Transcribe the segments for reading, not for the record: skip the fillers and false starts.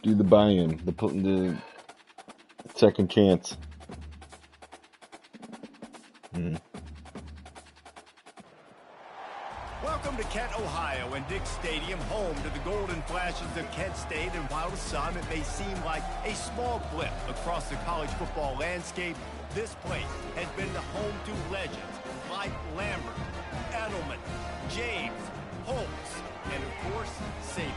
Do the buy-in, the second chance. Welcome to Kent, Ohio, and Dick's Stadium, home to the Golden Flashes of Kent State. And while to some it may seem like a small blip across the college football landscape, this place has been the home to legends like Lambert, Edelman, James, Holtz, and of course, Saban.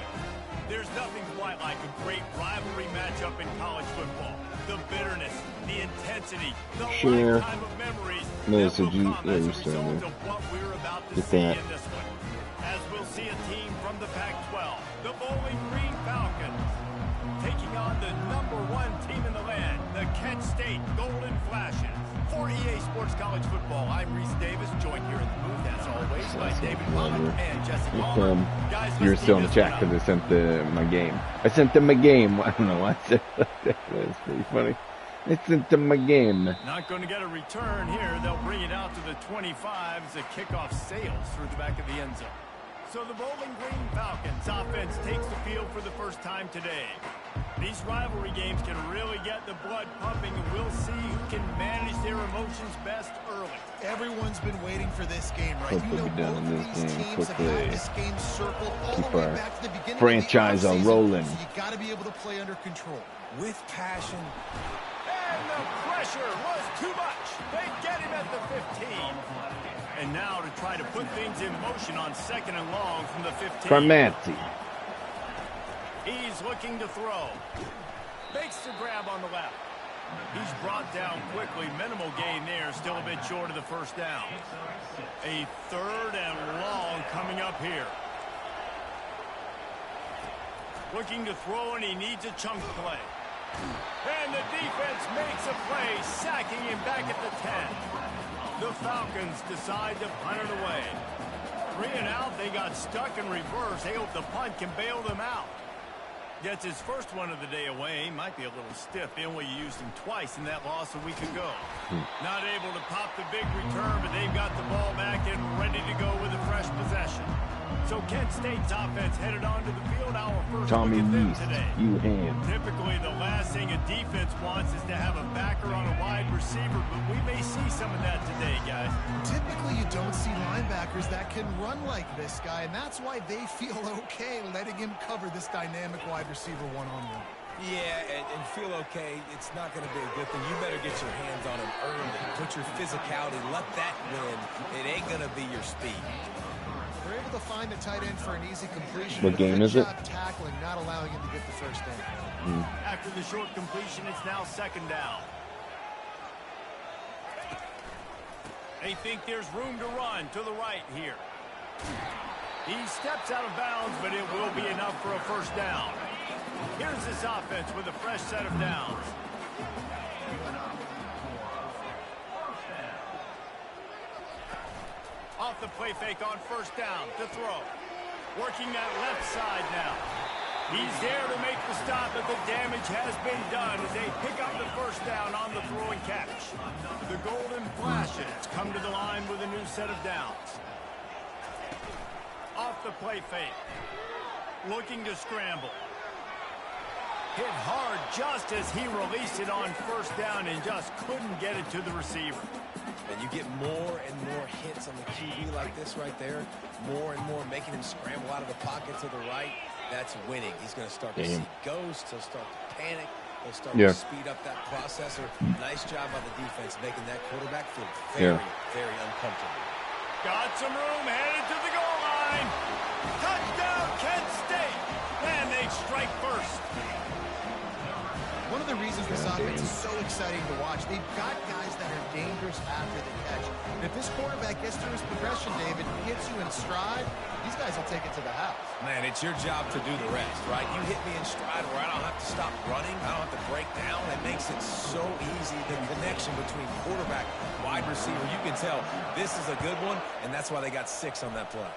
There's nothing quite like a great rivalry matchup in college football. The bitterness, the intensity, the lifetime of memories that will come as a result of what we're about to see in this one. As we'll see a team from the Pac-12, the Bowling Green Falcons, taking on the #1 team in the land, the Kent State Golden Flashes. For EA Sports College Football, I'm Reese Davis, joined here in the booth, as always, by David Palmer and Jesse Palmer. Guys, you're still in the chat because I sent my game. I sent them my game. I don't know why I said that. That's pretty funny. I sent them my game. Not going to get a return here. They'll bring it out to the 25 as the kickoff sails through the back of the end zone. So the Bowling Green Falcons offense takes the field for the first time today. These rivalry games can really get the blood pumping, and we'll see who can manage their emotions best early. Everyone's been waiting for this game, right? You know, both of these teams have had this game circled all the way back to the beginning franchise of the rolling. So you got to be able to play under control with passion. And the pressure was too much. They get him at the 15. And now to try to put things in motion on 2nd and long from the 15. Carmanti. He's looking to throw. Makes the grab on the left. He's brought down quickly. Minimal gain there. Still a bit short of the first down. A 3rd and long coming up here. Looking to throw, and he needs a chunk play. And the defense makes a play, sacking him back at the 10. The Falcons decide to punt it away. 3 and out, they got stuck in reverse. They hope the punt can bail them out. Gets his first one of the day away. Might be a little stiff. They only used him twice in that loss a week ago. Not able to pop the big return, but they've got the ball back and ready to go with a fresh possession. So Kent State's offense headed onto the field. Our first Tommy look at them Yeast, today. you hand. Typically, the last thing a defense wants is to have a backer on a wide receiver, but we may see some of that today, guys. Typically, you don't see linebackers that can run like this guy, and that's why they feel okay letting him cover this dynamic wide receiver one-on-one. Yeah, and feel okay, it's not going to be a good thing. You better get your hands on him early. Put your physicality, let that win. It ain't going to be your speed. They're able to find the tight end for an easy completion. What game is it? Tackling, not allowing him to get the first down. After the short completion, it's now 2nd down. They think there's room to run to the right here. He steps out of bounds, but it will be enough for a first down. Here's this offense with a fresh set of downs. Off the play fake on first down to throw. Working that left side now. He's there to make the stop, but the damage has been done as they pick up the first down on the throw and catch. The Golden Flashes come to the line with a new set of downs. Off the play fake. Looking to scramble. Hit hard just as he released it on first down and just couldn't get it to the receiver. And you get more and more hits on the QB like this right there. More and more making him scramble out of the pocket to the right. That's winning. He's going to start to see ghosts. He'll start to panic. He'll start to speed up that processor. Nice job by the defense making that quarterback feel very, very uncomfortable. Got some room, headed to the goal line. Touchdown, Kent State. And they strike first. One of the reasons this offense is so exciting to watch, they've got guys that are dangerous after the catch. And if this quarterback gets through his progression, David, hits you in stride, these guys will take it to the house. Man, it's your job to do the rest, right? You hit me in stride where I don't have to stop running. I don't have to break down. It makes it so easy, the connection between quarterback, wide receiver. You can tell this is a good one, and that's why they got 6 on that play.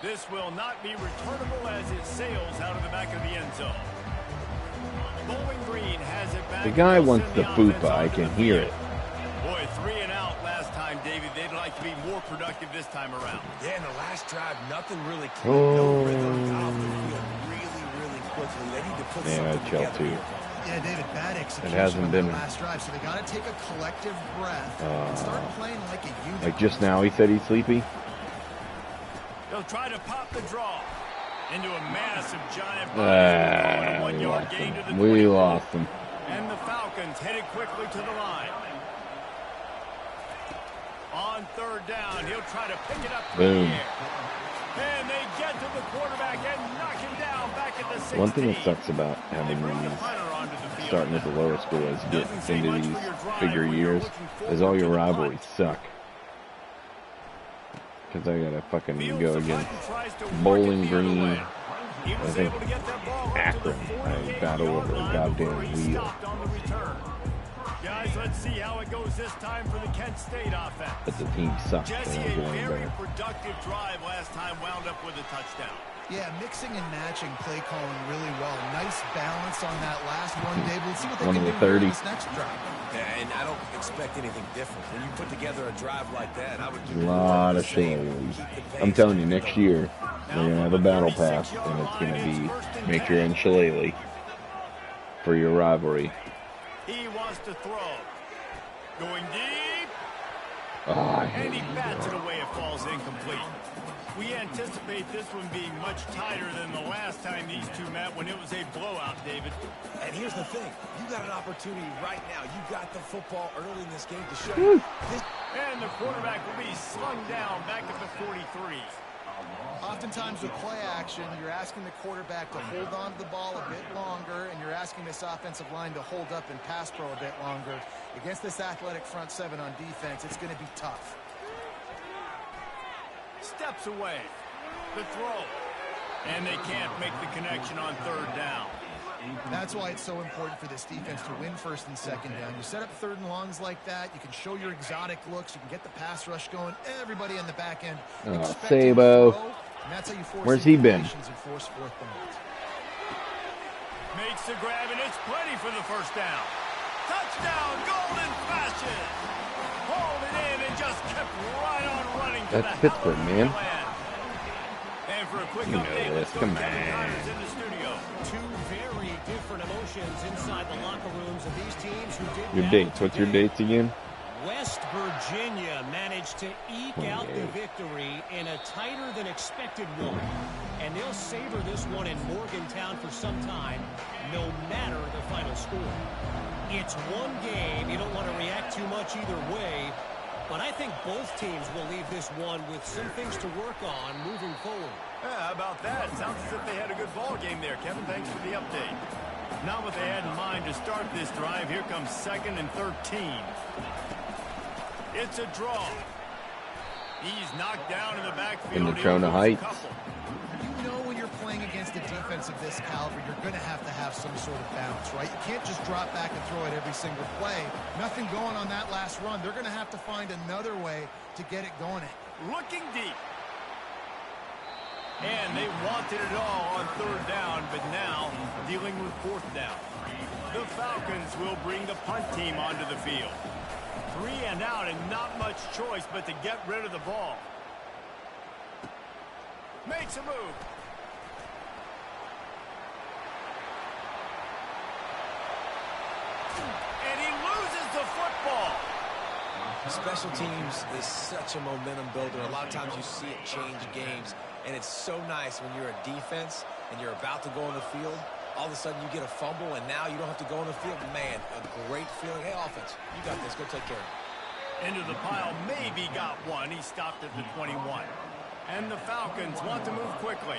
This will not be returnable as it sails out of the back of the end zone. Bowling Green has it back. The guy wants the fupa. I can hear it. Boy, 3 and out last time, David. They'd like to be more productive this time around. Yeah, in the last drive, nothing really came. No rhythm. Got off the field really, really quickly. They need to put Yeah, something Chelsea. together here. Yeah, David, bad execution hasn't on been- the last drive, so they got to take a collective breath and start playing like a unit. Like just now, he said he's sleepy. They'll try to pop the draw into a massive giant We one-yard lost gain to the him. We 24. lost him. And the Falcons headed quickly to the line. On third down, he'll try to pick it up through the Boom. air. And they get to the quarterback and knock him down back at the 16. One thing that sucks about They having bring the these punter onto the field. starting at the lower school as you Doesn't get say into much these for your drive bigger when you're years looking is forward all to your the rivalries punt. suck. Because I gotta fucking Fields go the against punt and tries to work Bowling it the other Green. way. He was I think able to get that ball up to the Akron. I 48 battle yard over a line goddamn before he wheel. stopped on the return. Guys, let's see how it goes this time for the Kent State offense. But the team sucks. Jesse, They a don't get any very better. productive drive last time, wound up with a touchdown. Yeah, mixing and matching play calling really well. Nice balance on that last one, David. Let's see what they One can of do the here in 30. this next drive. Yeah, and I don't expect anything different. When you put together a drive like that, I would do A lot of the same. shillelaghs. Keep the pace. I'm telling you, next year they're gonna have a battle pass, and it's gonna be make your own shillelagh for your rivalry. He wants to throw. Going deep. Oh, I And he hate bats it away. It falls incomplete. We anticipate this one being much tighter than the last time these two met when it was a blowout, David. And here's the thing. You got an opportunity right now. You got the football early in this game to show you. This And the quarterback will be slung down back at the 43. Oftentimes with play action, you're asking the quarterback to hold on to the ball a bit longer, and you're asking this offensive line to hold up and pass pro a bit longer. Against this athletic front seven on defense, it's going to be tough. Steps away. The throw. And they can't make the connection on third down. That's why it's so important for this defense to win first and second down. You set up third and longs like that, you can show your exotic looks, you can get the pass rush going. Everybody in the back end expecting Sabo. to throw, and that's how you force Where's he been? situations and force fourth downs. Makes the grab, and it's plenty for the first down. Touchdown, Golden Flashes. Hauled it in and just kept right on running to That's the Pittsburgh, Hallelujah man. land. And for a quick You know update, this. let's go Come Kevin on. Connors in the studio. Two very different emotions inside the locker rooms of these teams who did Your battle dates. What's your today. dates again? West Virginia managed to eke out the 28. victory in a tighter than expected one. And they'll savor this one in Morgantown for some time, no matter the final score. It's one game. You don't want to react too much either way. But I think both teams will leave this one with some things to work on moving forward. Yeah, how about that? Sounds as if they had a good ball game there. Kevin, thanks for the update. Not what they had in mind to start this drive. Here comes 2nd and 13. It's a draw. He's knocked down in the backfield. In the He'll Trona lose a Heights. couple. You know when you're playing against a defense of this caliber, you're going to have some sort of balance, right? You can't just drop back and throw it every single play. Nothing going on that last run. They're going to have to find another way to get it going. Looking deep. And they wanted it all on third down, but now dealing with fourth down. The Falcons will bring the punt team onto the field. 3 and out and not much choice but to get rid of the ball. Makes a move. And he loses the football. special teams is such a momentum builder. A lot of times you see it change games, and it's so nice when you're a defense and you're about to go on the field. All of a sudden you get a fumble, and now you don't have to go on the field. Man, a great feeling. Hey, offense, you got this. Go take care of it. Into the pile, maybe got one. He stopped at the 21. And the Falcons want to move quickly.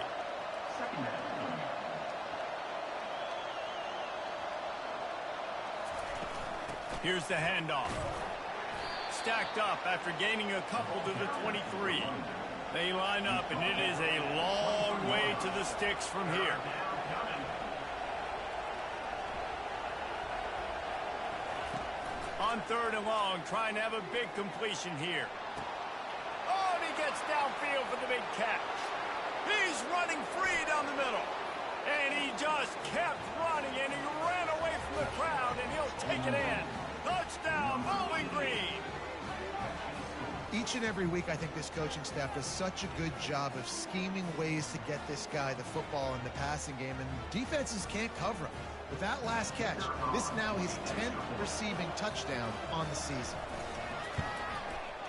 Here's the handoff. Stacked up after gaining a couple to the 23. They line up, and it is a long way to the sticks from here. On third and long, trying to have a big completion here. Oh, and he gets downfield for the big catch. He's running free down the middle. And he just kept running, and he ran away from the crowd, and he'll take it in. Touchdown, Bowling Green. Each and every week, I think this coaching staff does such a good job of scheming ways to get this guy the football in the passing game, and defenses can't cover him. With that last catch, this now his 10th receiving touchdown on the season.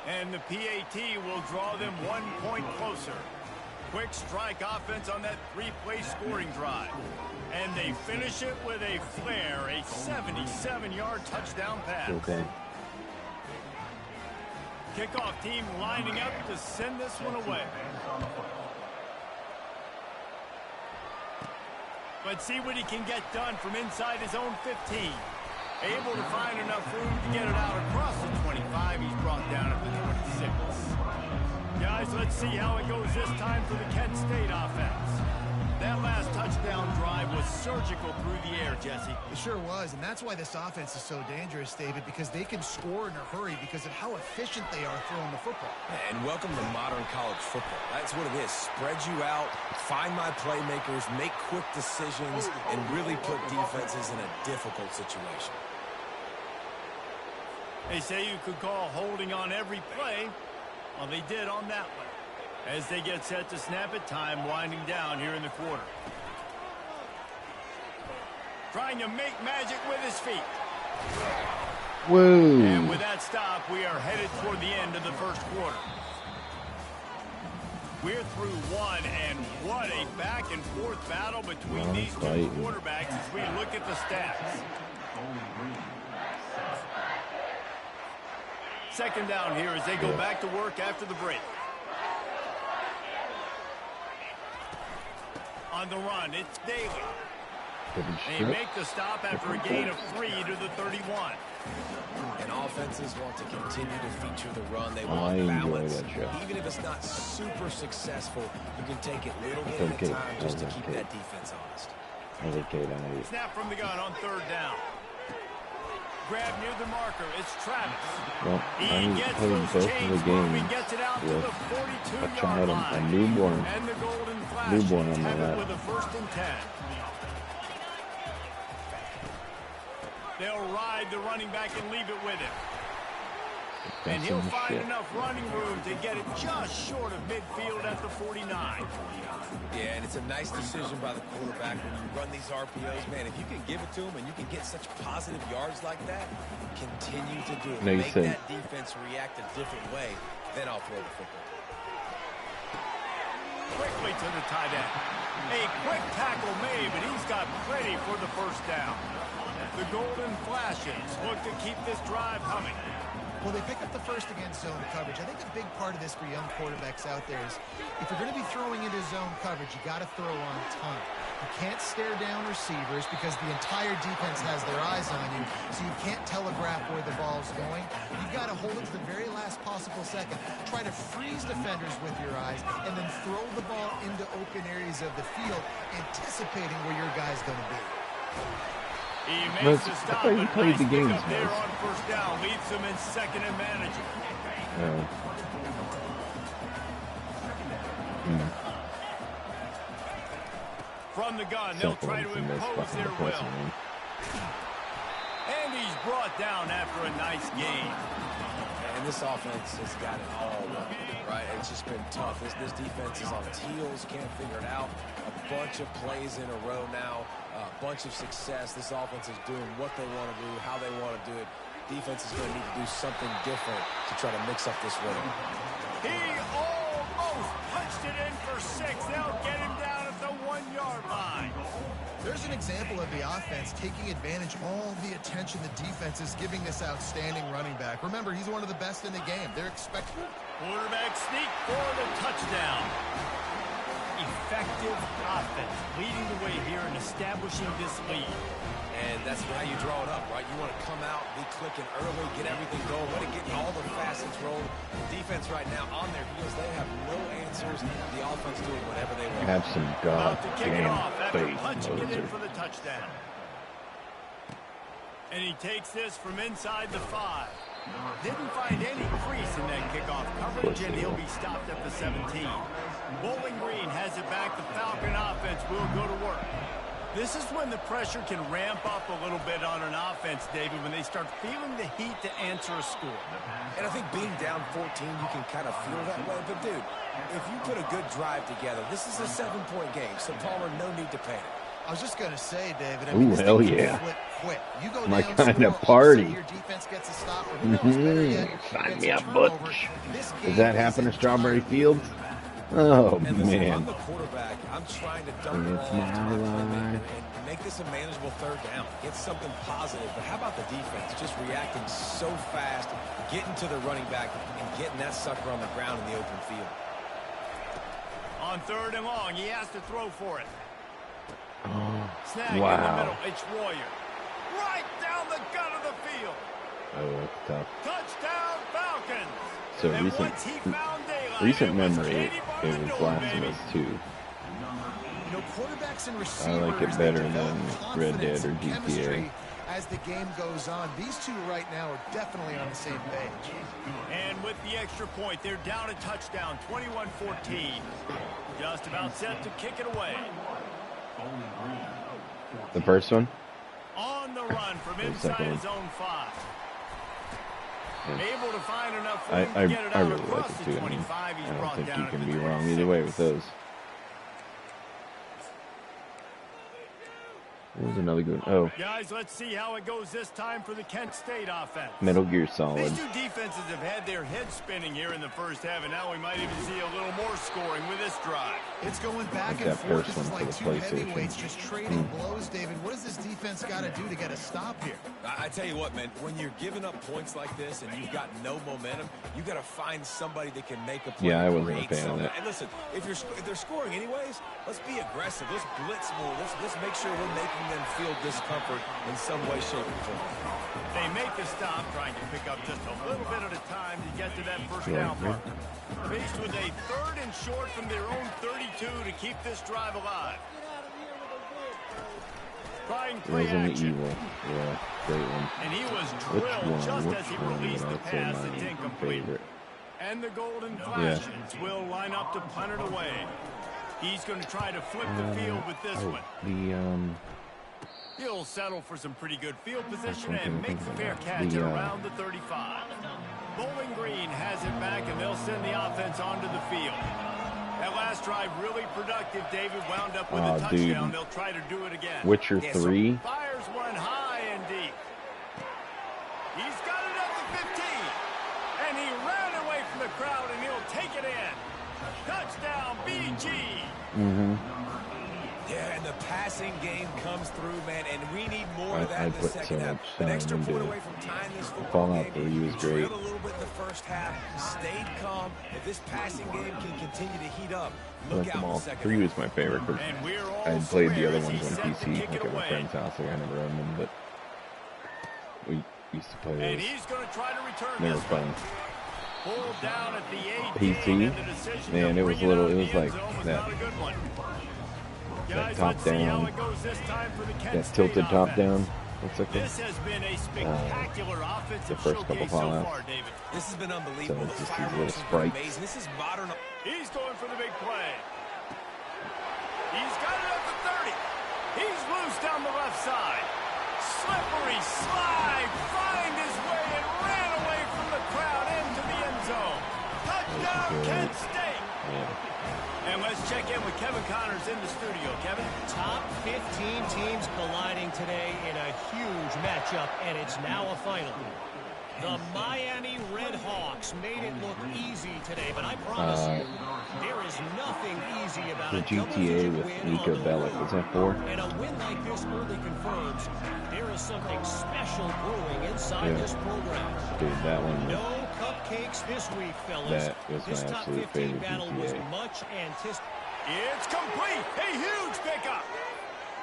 And the PAT will draw them 1 point closer. Quick strike offense on that 3-play scoring drive. And they finish it with a flare, a 77-yard touchdown pass. Okay. Kickoff team lining up to send this one away. Let's see what he can get done from inside his own 15. Able to find enough room to get it out across the 25. He's brought down at the 26. Guys, let's see how it goes this time for the Kent State offense. That last touchdown drive was surgical through the air, Jesse. It sure was, and that's why this offense is so dangerous, David, because they can score in a hurry because of how efficient they are throwing the football. And welcome to modern college football. That's what it is. Spread you out, find my playmakers, make quick decisions, and really put defenses in a difficult situation. They say you could call holding on every play. Well, they did on that one. As they get set to snap it, time winding down here in the quarter. Trying to make magic with his feet. Whoa. And with that stop, we are headed toward the end of the first quarter. We're through one, and what a back-and-forth battle between these two quarterbacks as we look at the stats. Second down here as they go back to work after the break. On the run, it's Daly. They make the stop after a gain of 3 to the 31. And offenses want to continue to feature the run. They want balance. Even if it's not super successful, you can take it little bit at a time just to keep that defense honest. Snap from the gun on third down. Grab near the marker. It's Travis. Well, he gets those chains moving, gets it out to the 42-yard line. A newborn. And the Golden Flashes have it with a 1st and 10. They'll ride the running back and leave it with him. And he'll find enough running room to get it just short of midfield at the 49. Yeah, and it's a nice decision by the quarterback when you run these RPOs. Man, if you can give it to him and you can get such positive yards like that, continue to do it. Make that defense react a different way, then I'll throw the football. Quickly to the tight end. A quick tackle made, but he's got plenty for the first down. The Golden Flashes look to keep this drive humming. Well, they pick up the first against zone coverage. I think a big part of this for young quarterbacks out there is if you're going to be throwing into zone coverage, you got to throw on time. You can't stare down receivers because the entire defense has their eyes on you, so you can't telegraph where the ball's going. You've got to hold it to the very last possible second. Try to freeze defenders with your eyes and then throw the ball into open areas of the field, anticipating where your guy's going to be. He makes the stop, but nice pickup there on first down. Leads them in second and manageable. From the gun, they'll try to impose their will. And he's brought down after a nice game. And this offense has got it all right? It's just been tough. This defense is on its heels, can't figure it out. A bunch of plays in a row now, a bunch of success. This offense is doing what they want to do, how they want to do it. Defense is going to need to do something different to try to mix up this rhythm. He almost punched it in for 6. They'll get him down at the 1-yard line. There's an example of the offense taking advantage of all the attention the defense is giving this outstanding running back. Remember, he's one of the best in the game. They're expecting. Quarterback sneak for the touchdown. Effective offense leading the way here and establishing this lead. And that's how you draw it up, right? You want to come out, be clicking early, get everything going, want to get all the facets rolling. The defense right now on their heels, they have no answers. The offense doing whatever they want. Have some goddamn faith, punching it in for the touchdown. And he takes this from inside the 5. Didn't find any crease in that kickoff coverage, and he'll be stopped at the 17. Bowling Green has it back. The Falcon offense will go to work. This is when the pressure can ramp up a little bit on an offense, David, when they start feeling the heat to answer a score. And I think being down 14, you can kind of feel that way. But, dude, if you put a good drive together, this is a 7-point game. So, Palmer, no need to panic. I was just going to say, David, I Ooh, mean, this hell thing can yeah. flip quick. You go My down, kind of score, party. your defense gets a stop, or who knows, better yet, Sign gets me a up, turnover. Butch. This Does game that happen is at Strawberry entirely Fields? Oh, And listen, if I'm man. the quarterback, I'm trying to dump the It's ball off to my my playmaker life. and make this a manageable third down. Get something positive. But how about the defense just reacting so fast, getting to the running back, and getting that sucker on the ground in the open field? On 3rd and long, he has to throw for it. Snag in the Wow. middle. It's Warrior. Right down the gut of the field. Oh, that's tough. Touchdown, Falcons. So And recent, once he found daylight, recent it was memory, Katie bar it the was door, Last of baby. Us 2. You know, quarterbacks and I receivers, like it they better develop than Red confidence Dead or and GTA. chemistry as the game goes on. These two right now are definitely on the same page. And with the extra point, they're down a touchdown, 21-14. Just about set to kick it away. The first one? On the run from The inside second his own 5. Yeah. Able to find enough I room to get it out really across like it the too. I mean, 25. He's I don't brought think down you at can the be 26. wrong either way with those. There's another good. Oh, Guys, let's see how it goes this time for the Kent State offense. Metal Gear Solid. These two defenses have had their heads spinning here in the first half, and now we might even see a little more scoring with this drive. It's going back Like and that forth. first This is one like for two the PlayStation. heavyweights just trading blows, David. What does this defense got to do to get a stop here? I tell you what, man, when you're giving up points like this and you've got no momentum, you got to find somebody that can make a play. Yeah, I and wasn't a create fan of something. that. And listen, if they're scoring anyways, let's be aggressive. Let's blitz more. Let's make sure we're making them feel discomfort in some way, shape, or form. They make the stop, trying to pick up just a little bit at a time to get to that first Yeah, down mark. Faced with a 3rd and short from their own 32 to keep this drive alive. Trying play Resident action. Evil. Yeah, great one. And he was Which drilled one? just Which as he one released would the I say pass. It's my incomplete. favorite? And the Golden Flashes will line up to punt it away. He's going to try to flip the field with this one. The He'll settle for some pretty good field position That's and something make to the think fair about. catch The, at around the 35. Bowling Green has it back, and they'll send the offense onto the field. That last drive really productive. David wound up with a touchdown. dude. They'll try to do it again. Witcher Yeah, so 3. Fires one high and deep. He's got it at the 15. And he ran away from the crowd, and he'll take it in. Touchdown, BG. Yeah, and the passing game comes through, man, and we need more of that I in the put second so half. much An time extra into point away from tying this football Fallout game. 3 was great. Trailed a little bit in the first half, stayed calm. If this passing game can continue to heat up, I look like out them in all. the second 3 half. was my favorite because And we're all I had played the square other as ones he's on set to PC, kick like it at my away. friend's house. Like, I never owned them, but we used to play And those. he's going to try to return They were this fun. one. Pulled down at the 8. PC? and the decision Man, to it was bring little. out It of was the end like zone was that. not a good one. That Guys, top let's see how down. it goes this time for the Kent That State tilted top offense. down. What's that called? This has been a spectacular offensive the first couple showcase so fallouts. far, David. This has been unbelievable. So it's The just these little fireworks have been sprites. amazing. This is modern. He's going for the big play. He's got it at the 30. He's loose down the left side. Slippery slide. Find his way and ran away from the crowd into the end zone. Touchdown, Kent State. Yeah. And let's check in with Kevin Connors in the studio. Kevin? Top 15 teams colliding today in a huge matchup, and it's now a final. The Miami Red Hawks made it look easy today, but I promise you, there is nothing easy about The a GTA double-digit with win Nico on the Bellic. road. Was that 4? And a win like this early confirms there is something special brewing inside Yeah. this program. Dude, that one. No cupcakes this week, fellas. That was This my top absolute 15 favorite battle was GTA. much anticipated. It's complete. A huge pickup.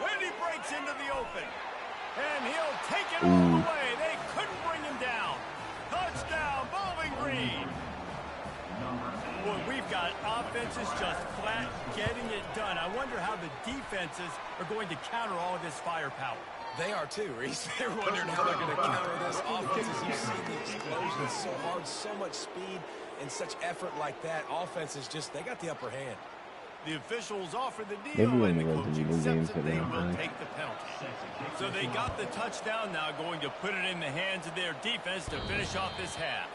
And he breaks into the open. And he'll take it all the way. They couldn't bring him down. Touchdown, Bowling Green. Boy, we've got offenses just flat getting it done. I wonder how the defenses are going to counter all of this firepower. They are too, Reese. They're wondering how they're going to counter this offense. As you see the explosion, it's so hard, so much speed, and such effort like that. Offense is just, they got the upper hand. The officials offer the deal, Maybe when and the the coach Resident Evil games accepts that that they don't will play. take the penalty. So they got the touchdown, now going to put it in the hands of their defense to finish off this half.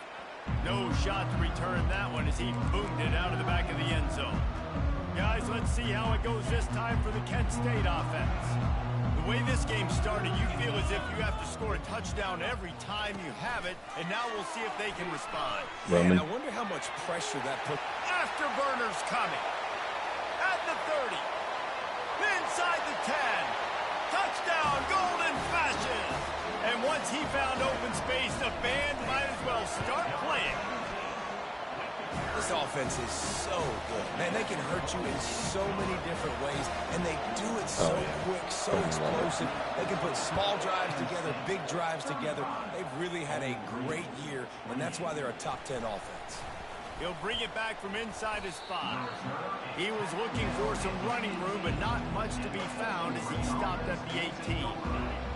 No shot to return that one as he boomed it out of the back of the end zone. Guys, let's see how it goes this time for the Kent State offense. The way this game started, you feel as if you have to score a touchdown every time you have it, and now we'll see if they can respond. And I wonder how much pressure that put. Afterburners coming. At the 30. Inside the 10. Touchdown, Golden Flashes. And once he found open space, the band might as well start playing. This offense is so good. Man, they can hurt you in so many different ways, and they do it so quick, so explosive. They can put small drives together, big drives together. They've really had a great year, and that's why they're a top 10 offense. He'll bring it back from inside his 5. He was looking for some running room, but not much to be found as he stopped at the 18.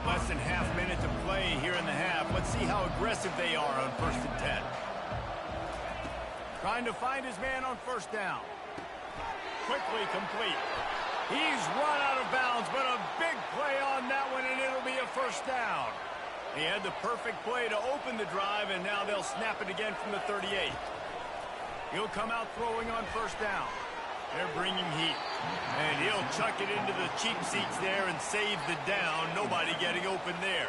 Less than half minute to play here in the half. Let's see how aggressive they are on 1st and 10. Trying to find his man on 1st down. Quickly complete. He's run out of bounds, but a big play on that one, and it'll be a 1st down. He had the perfect play to open the drive, and now they'll snap it again from the 38. He'll come out throwing on 1st down. They're bringing heat. And he'll chuck it into the cheap seats there and save the down. Nobody getting open there.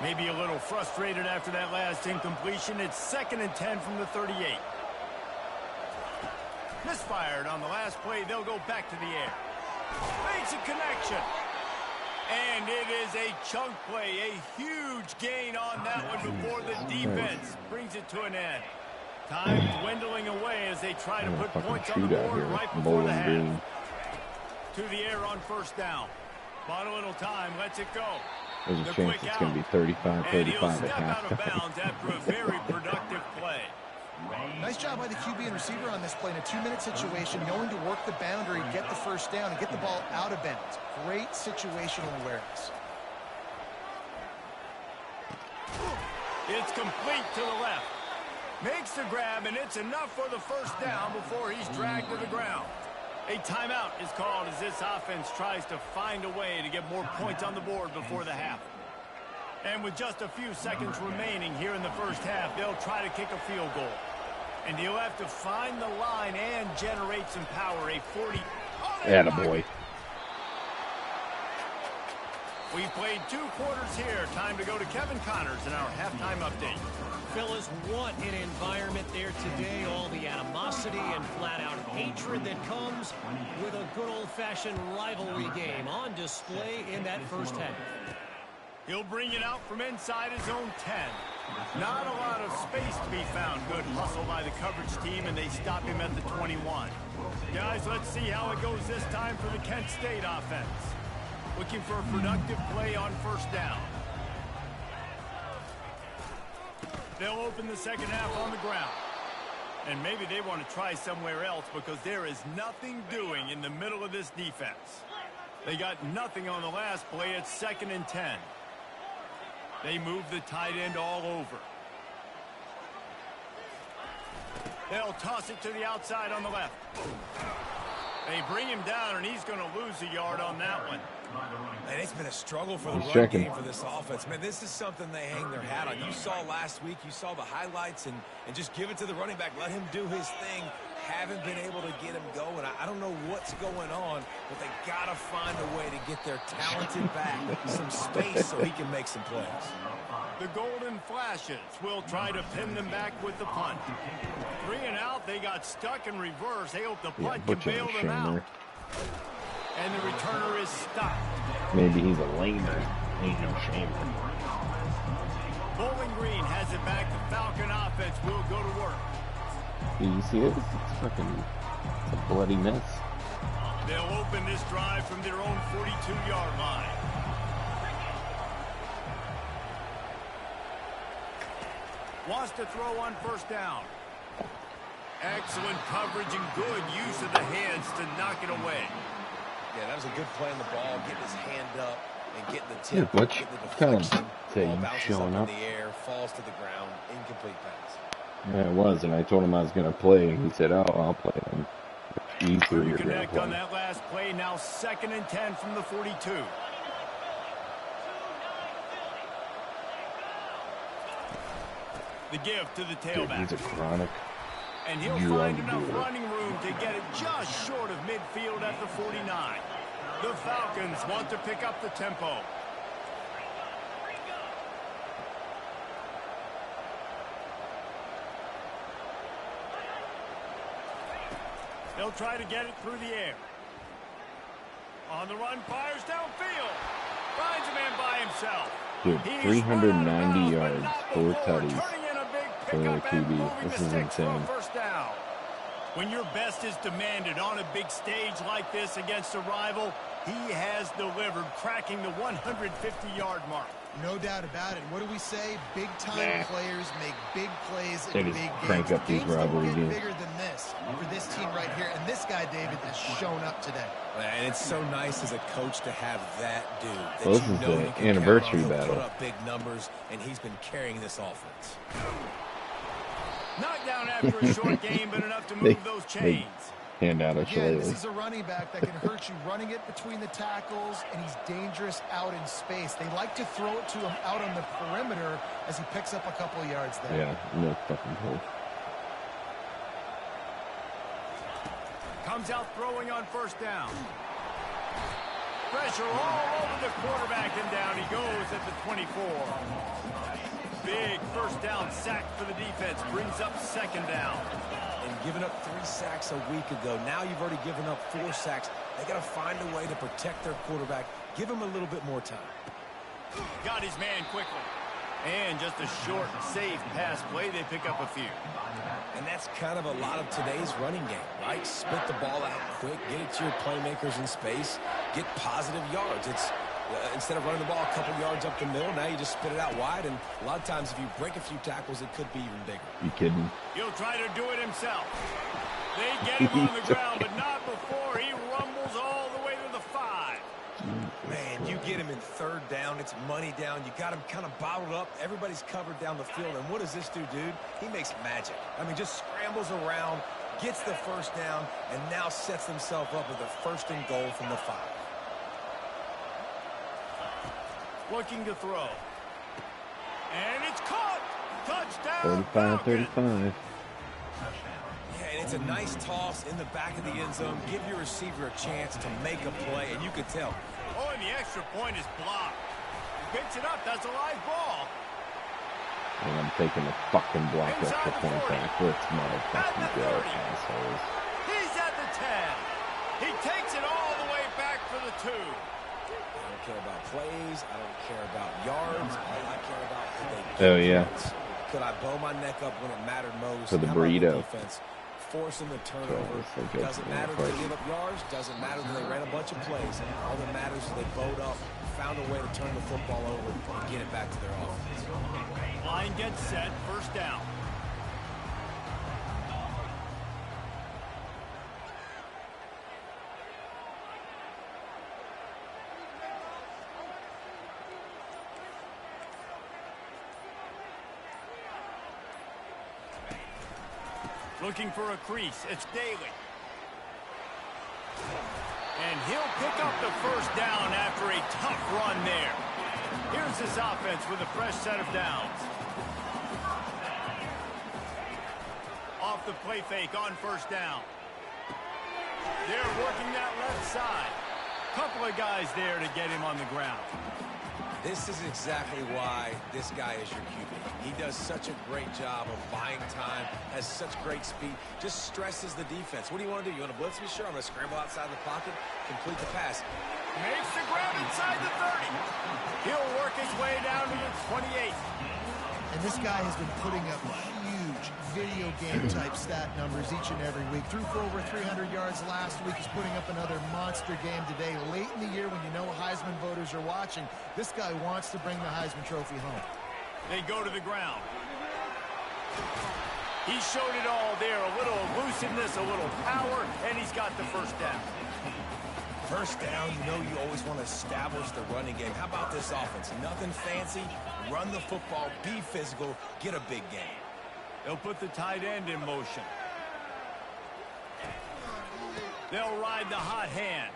Maybe a little frustrated after that last incompletion. It's 2nd and 10 from the 38. Misfired on the last play. They'll go back to the air. Makes a connection. And it is a chunk play. A huge gain on that one before the defense brings it to an end. Time dwindling away as they try to put points on the board right before the half. To the air on 1st down. Bought a little time, lets it go. There's a chance it's going to be 35-35 at out of halftime. bounds after a very productive play. Nice job by the QB and receiver on this play in a 2-minute situation, going to work the boundary, get the 1st down, and get the ball out of bounds. Great situational awareness. It's complete to the left. Makes the grab, and it's enough for the 1st down before he's dragged to the ground. A timeout is called as this offense tries to find a way to get more points on the board before the half. And with just a few seconds remaining here in the 1st half, they'll try to kick a field goal. And he'll have to find the line and generate some power. A 40. Attaboy. We played 2 quarters here. Time to go to Kevin Connors in our halftime update. Fellas, what an environment there today. All the animosity and flat-out hatred that comes with a good old-fashioned rivalry game on display in that 1st half. He'll bring it out from inside his own 10. Not a lot of space to be found. Good hustle by the coverage team, and they stop him at the 21. Guys, let's see how it goes this time for the Kent State offense. Looking for a productive play on 1st down. They'll open the 2nd half on the ground. And maybe they want to try somewhere else because there is nothing doing in the middle of this defense. They got nothing on the last play. It's 2nd and 10. They move the tight end all over. They'll toss it to the outside on the left. They bring him down, and he's going to lose a yard on that one. Man, it's been a struggle for the run game for this offense. Man, this is something they hang their hat on. You saw last week, you saw the highlights, and just give it to the running back. Let him do his thing. Haven't been able to get him going. I don't know what's going on, but they got to find a way to get their talented back some space so he can make some plays. The Golden Flashes will try to pin them back with the punt. 3 and out, they got stuck in reverse. They hope the punt can bail them out. And the returner is stopped. Maybe he's a lamer. Ain't no shamer. Bowling Green has it back. The Falcon offense will go to work. Do you see this? It's fucking, it's a bloody mess. They'll open this drive from their own 42-yard line. Wants to throw on 1st down. Excellent coverage and good use of the hands to knock it away. Yeah, that was a good play on the ball, getting his hand up and getting the tip, Butch, getting the tell him, deflection. say Ball you bounces showing up up. in the air, falls to the ground, incomplete pass. Yeah, it was, and I told him I was going to play, and he said, oh, I'll play. And Easily Connect on that last play. Now 2nd and 10 from the 42. The give to the tailback. Dude, he's a chronic. And he'll find enough running room to get it just short of midfield at the 49. The Falcons want to pick up the tempo. They'll try to get it through the air. On the run, fires downfield. Finds a man by himself. Dude, 390 yards, 4 tutties for a QB. This is insane. When your best is demanded on a big stage like this against a rival, he has delivered, cracking the 150-yard mark. No doubt about it. What do we say? Big-time players make big plays in big games. Crank up these rivalry games. Bigger than this for this team right here. And this guy, David, has shown up today. And it's so nice as a coach to have that dude. That well, this is the anniversary battle. Put up big numbers, and he's been carrying this offense. Knocked down after a short game, but enough to move those chains. Hand out a Again, this is a running back that can hurt you running it between the tackles, and he's dangerous out in space. They like to throw it to him out on the perimeter as he picks up a couple of yards there. Yeah, no fucking hope. Comes out throwing on 1st down. Pressure all over the quarterback, and down he goes at the 24. Big 1st down sack for the defense. Brings up 2nd down. And giving up 3 sacks a week ago. Now you've already given up 4 sacks. They got to find a way to protect their quarterback. Give him a little bit more time. Got his man quickly. And just a short, safe pass play. They pick up a few. And that's kind of a lot of today's running game, right? Spit the ball out quick. Get it to your playmakers in space. Get positive yards. It's instead of running the ball a couple yards up the middle, now you just spit it out wide. And a lot of times if you break a few tackles, it could be even bigger. You kidding? He'll try to do it himself. They get him on the ground, but not before he rumbles all the way to the 5. Man, you get him in 3rd down. It's money down. You got him kind of bottled up. Everybody's covered down the field. And what does this do, dude? He makes magic. I mean, just scrambles around, gets the 1st down, and now sets himself up with a 1st and goal from the 5. Looking to throw. And it's caught. Touchdown. 35-35. Yeah, and it's a nice toss in the back of the end zone. Give your receiver a chance to make a play, and you could tell. Oh, and the extra point is blocked. He picks it up. That's a live ball. And I'm taking the fucking block up for point back. Let's motherfucking go, assholes. He's at the 10. He takes it all the way back for the 2. I don't care about plays. I don't care about yards. All I care about is they get yeah. Could I bow my neck up when it mattered most? For the burrito. Defense, forcing the turnover. Doesn't matter if they give up yards. Doesn't matter if they ran a bunch of plays. All that matters is they bowed up, found a way to turn the football over and get it back to their offense. Line gets set. 1st down. Looking for a crease. It's Daly. And he'll pick up the 1st down after a tough run there. Here's his offense with a fresh set of downs. Off the play fake on 1st down. They're working that left side. Couple of guys there to get him on the ground. This is exactly why this guy is your QB. He does such a great job of buying time, has such great speed, just stresses the defense. What do you want to do? You want to blitz me? Sure, I'm going to scramble outside the pocket, complete the pass. Makes the grab inside the 30. He'll work his way down to the 28. And this guy has been putting up huge video game type stat numbers each and every week. Threw for over 300 yards last week. He's putting up another monster game today. Late in the year when you know Heisman voters are watching, this guy wants to bring the Heisman Trophy home. They go to the ground. He showed it all there. A little elusiveness, a little power, and he's got the 1st down. 1st down, you know you always want to establish the running game. How about this offense? Nothing fancy. Run the football, be physical, get a big game. They'll put the tight end in motion. They'll ride the hot hand.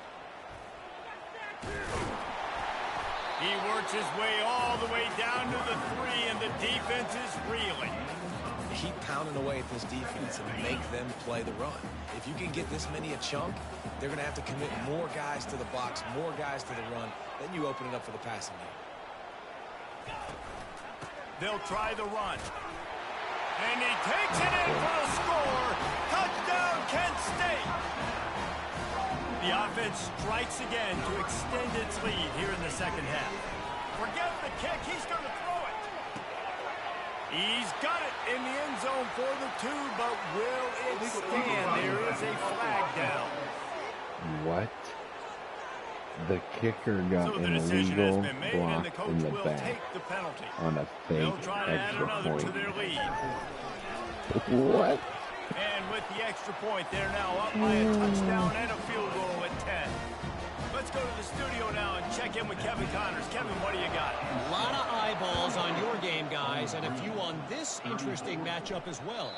He works his way all the way down to the 3, and the defense is reeling. Keep pounding away at this defense and make them play the run. If you can get this many a chunk, they're going to have to commit more guys to the box, more guys to the run. Then you open it up for the passing game. They'll try the run. And he takes it in for a score. Touchdown, Kent State. The offense strikes again to extend its lead here in the second half. Forget the kick. He's going to throw it. He's got it in the end zone for the 2, but will it stand? There is a flag down. What? The kicker got an illegal block in the back on a fake extra point. What? And with the extra point, they're now up by a touchdown and a field goal at 10. Let's go to the studio now and check in with Kevin Connors. Kevin, what do you got? A lot of eyeballs on your game, guys, and a few on this interesting matchup as well.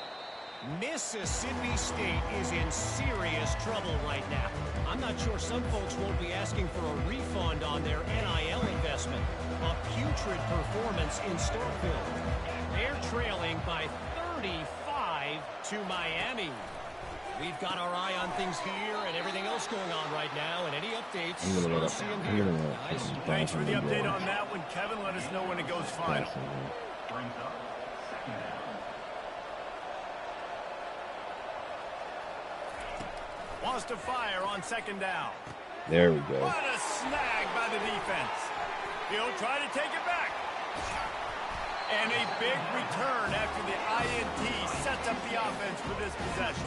Mississippi State is in serious trouble right now. I'm not sure some folks won't be asking for a refund on their NIL investment. A putrid performance in Starkville. They're trailing by 35 to Miami. We've got our eye on things here and everything else going on right now, and any updates, we'll see them here, guys. Thanks for the update on that one, Kevin. Let us know when it goes final. Wants to fire on second down. There we go. What a snag by the defense. He'll try to take it back. And a big return after the INT sets up the offense for this possession.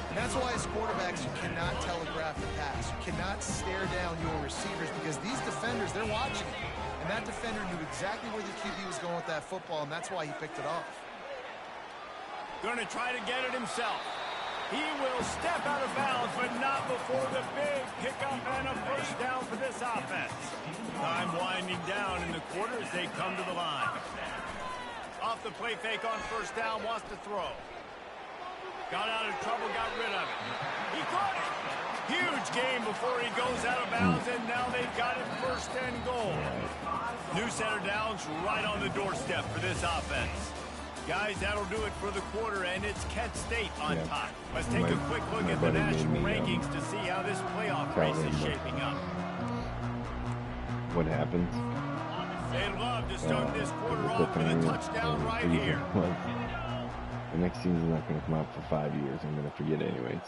And that's why as quarterbacks, you cannot telegraph the pass. You cannot stare down your receivers because these defenders, they're watching it. And that defender knew exactly where the QB was going with that football, and that's why he picked it off. Going to try to get it himself. He will step out of bounds, but not before the big pickup and a first down for this offense. Time winding down in the quarter as they come to the line. Off the play fake on first down, wants to throw. Got out of trouble, got rid of it. He caught it. Huge game before he goes out of bounds, and now they've got it first and goal. New center downs right on the doorstep for this offense. Guys, that'll do it for the quarter, and it's Kent State on top. Let's take a quick look at the national rankings to see how this playoff race is shaping up. What happens? They'd love to start this quarter off with a touchdown right here. The next season's not going to come out for 5 years. I'm going to forget anyways.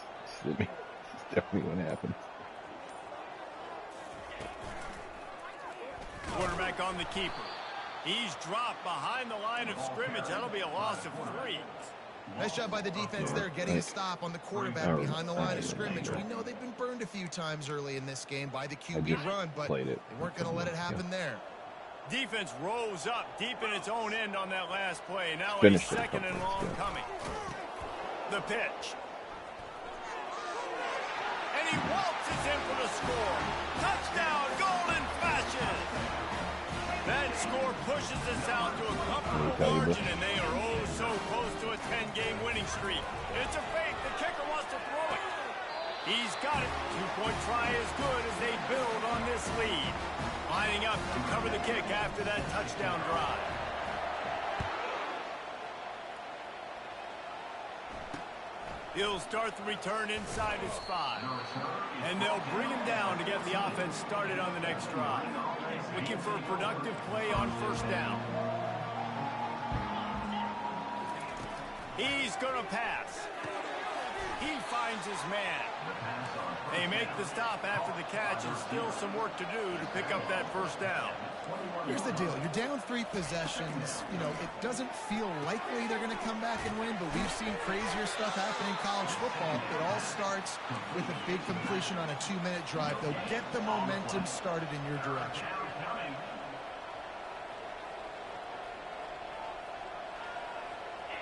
It's definitely what happens. Quarterback on the keeper. He's dropped behind the line of scrimmage. That'll be a loss of 3. Nice job by the defense there, getting a stop on the quarterback behind the line of scrimmage. We know they've been burned a few times early in this game by the QB run, but they weren't going to let it happen there. Defense rose up deep in its own end on that last play. Now a second and long coming. The pitch. And he waltzes in for the score. Touchdown, Golden Fashion. That score pushes us out to a comfortable margin, and they are oh so close to a 10-game winning streak. It's a fake. The kicker wants to throw it. He's got it. 2-point try is good as they build on this lead. Lining up to cover the kick after that touchdown drive. He'll start the return inside his 5. And they'll bring him down to get the offense started on the next drive. Looking for a productive play on first down. He's going to pass. He finds his man. They make the stop after the catch, and still some work to do to pick up that first down. Here's the deal. You're down 3 possessions. You know, it doesn't feel likely they're going to come back and win, but we've seen crazier stuff happen in college football. It all starts with a big completion on a 2-minute drive. They'll get the momentum started in your direction.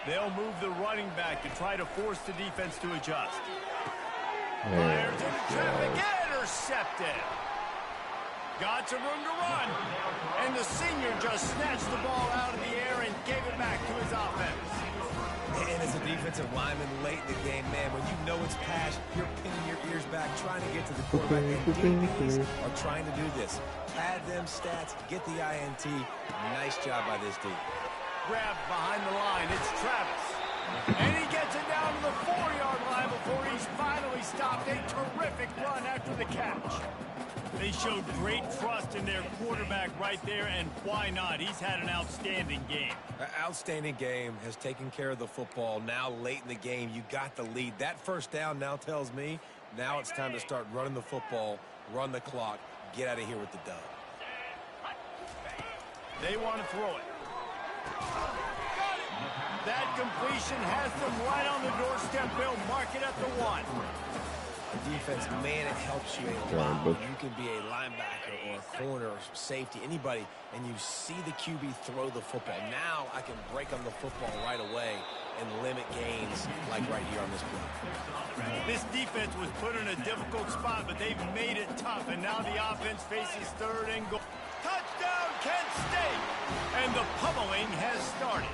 They'll move the running back to try to force the defense to adjust. Fires into traffic, intercepted. Got some room to run. And the senior just snatched the ball out of the air and gave it back to his offense. And And as a defensive lineman late in the game, man, when you know it's pass, you're pinning your ears back, trying to get to the quarterback. And DBs are trying to do this. Pad them stats, get the INT. Nice job by this D. Grab behind the line. It's Travis. And he gets it down to the 4-yard line before he's finally stopped. A terrific run after the catch. They showed great trust in their quarterback right there, and why not? He's had an outstanding game. Outstanding game, has taken care of the football. Now late in the game, you got the lead. That first down now tells me now it's time to start running the football, run the clock, get out of here with the dub. They want to throw it. That completion has them right on the doorstep. They'll mark it at the 1. Defense, man, it helps you a lot. You can be a linebacker or a corner or safety, anybody, and you see the QB throw the football. Now I can break on the football right away and limit gains like right here on this play. This defense was put in a difficult spot, but they've made it tough, and now the offense faces 3rd and goal. Touchdown, Kent State! And the pummeling has started.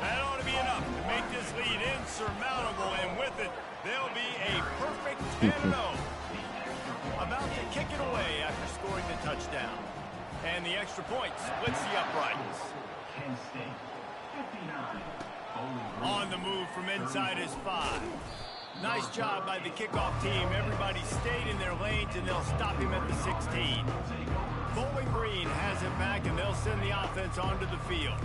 That ought to be enough to make this lead insurmountable, and with it, they'll be a perfect 10-0. About to kick it away after scoring the touchdown. And the extra point splits the uprights. On the move from inside is 5. Nice job by the kickoff team. Everybody stayed in their lanes, and they'll stop him at the 16. Bowling Green has it back, and they'll send the offense onto the field.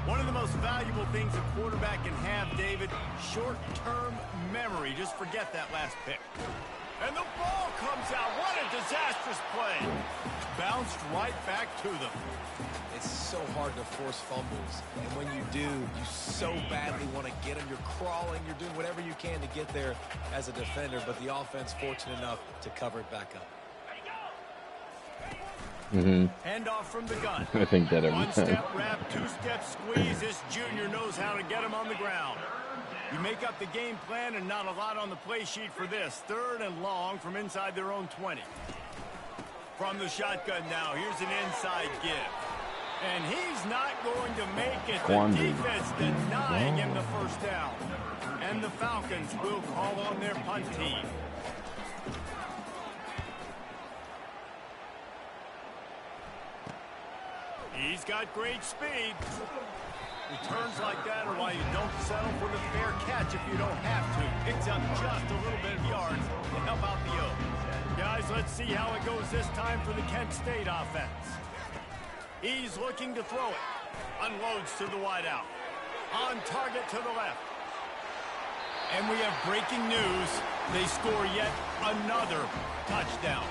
One of the most valuable things a quarterback can have, David, short-term memory. Just forget that last pick. And the ball comes out. What a disastrous play. Bounced right back to them. It's so hard to force fumbles. And when you do, you so badly want to get them. You're crawling. You're doing whatever you can to get there as a defender. But the offense fortunate enough to cover it back up. Hand off from the gun. I think that every time. One-step wrap, two-step squeeze. This junior knows how to get him on the ground. You make up the game plan, and not a lot on the play sheet for this. 3rd and long from inside their own 20. From the shotgun now, here's an inside give. And he's not going to make it. The defense denying him the first down. And the Falcons will call on their punt team. He's got great speed. Returns like that are why you don't settle for the fair catch if you don't have to. Picks up just a little bit of yards to help out the Oaks. Guys, let's see how it goes this time for the Kent State offense. He's looking to throw it. Unloads to the wideout. On target to the left. And we have breaking news. They score yet another touchdown.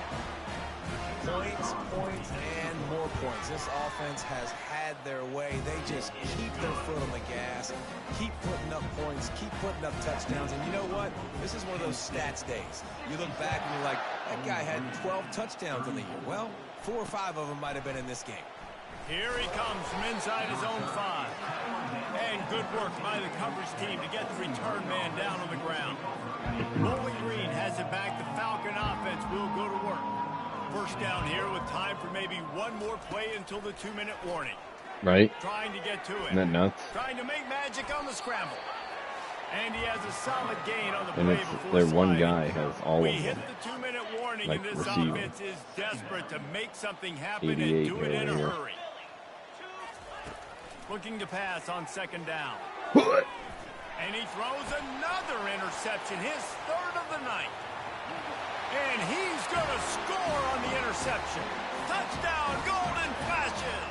Points, and more points. This offense has had their way. They just keep their foot on the gas, keep putting up points, keep putting up touchdowns. And you know what? This is one of those stats days. You look back and you're like, that guy had 12 touchdowns in the year. Well, 4 or 5 of them might have been in this game. Here he comes from inside his own 5. And good work by the coverage team to get the return man down on the ground. Bowling Green has it back. The Falcon offense will go to work. First down here with time for maybe one more play until the 2-minute warning. Right. Trying to get to it. Isn't that nuts? Trying to make magic on the scramble. And he has a solid gain on the play And before their one sliding. guy has all We of hit them. the 2-minute warning, Like and this receiving. offense is desperate to make something happen and 88 do it in a here. hurry. Looking to pass on 2nd down. And he throws another interception, his 3rd of the night. And he's going to score on the interception. Touchdown, Golden Flashes.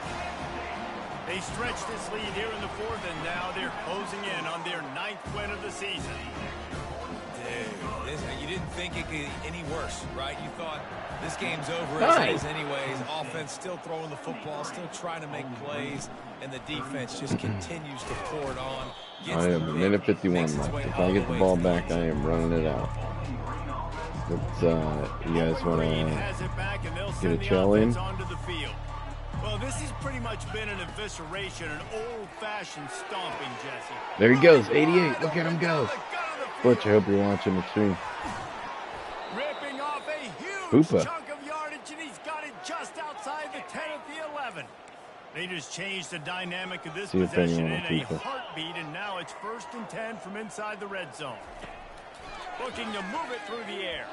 They stretch this lead here in the 4th, and now they're closing in on their 9th win of the season. Dude, you didn't think it could get any worse, right? You thought this game's over as it is anyways. Offense still throwing the football, still trying to make plays, and the defense just continues to pour it on. I am a minute 51 left. If I get the ball back, I am running it out. Let's, you guys want to get a chow in? Onto the field. Well, this has pretty much been an evisceration, an old-fashioned stomping, Jesse. There he goes, 88. Look at him go. Butch, I hope you're watching the stream. Ripping off a huge Hoopa. chunk of yardage, and he's got it just outside the 10 at the 11. They just changed the dynamic of this See if possession in anyone will a keep it. heartbeat, and now it's 1st and 10 from inside the red zone. Looking to move it through the air.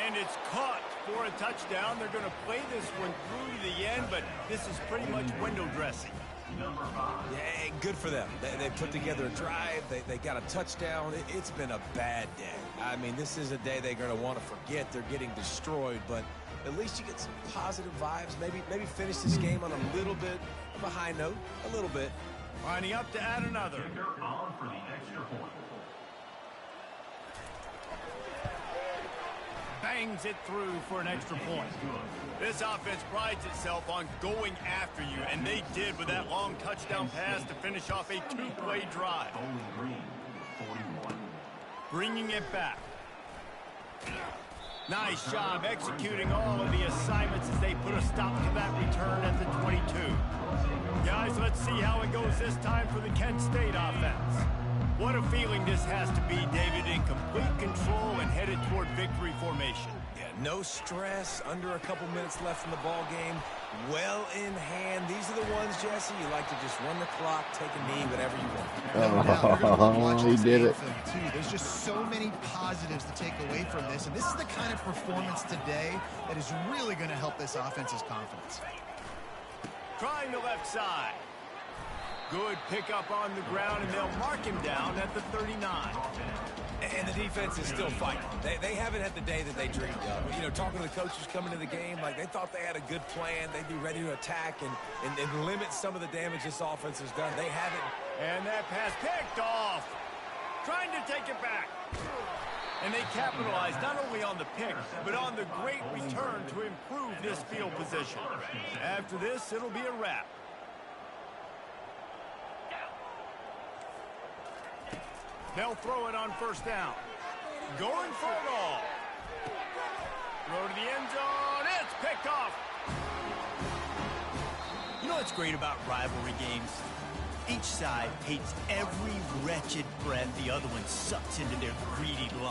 And it's caught for a touchdown. They're going to play this one through to the end, but this is pretty much window dressing. Yeah, good for them. They put together a drive. They got a touchdown. It's been a bad day. I mean, this is a day they're going to want to forget. They're getting destroyed, but at least you get some positive vibes. Maybe finish this game on a little bit of a high note. A little bit. Lining up to add another. Bangs it through for an extra point. This offense prides itself on going after you, and they did with that long touchdown pass to finish off a 2-play drive. Bringing it back. Nice job executing all of the assignments as they put a stop to that return at the 22. Guys, let's see how it goes this time for the Kent State offense. What a feeling this has to be, David, in complete control and headed toward victory formation. Yeah, no stress, under a couple minutes left in the ball game, well in hand. These are the ones, Jesse, you like to just run the clock, take a knee, whatever you want. No doubt. We're gonna love watching He this did game it. film, too. There's just so many positives to take away from this, and this is the kind of performance today that is really going to help this offense's confidence. Trying the left side. Good pickup on the ground, and they'll mark him down at the 39. And the defense is still fighting. They haven't had the day that they dreamed of. You know, talking to the coaches coming to the game, like they thought they had a good plan. They'd be ready to attack and limit some of the damage this offense has done. They haven't. And that pass picked off. Trying to take it back. And they capitalized not only on the pick, but on the great return to improve this field position. After this, it'll be a wrap. They'll throw it on 1st down. Going for it all. Throw to the end zone. It's picked off. You know what's great about rivalry games? Each side hates every wretched breath the other one sucks into their greedy lungs.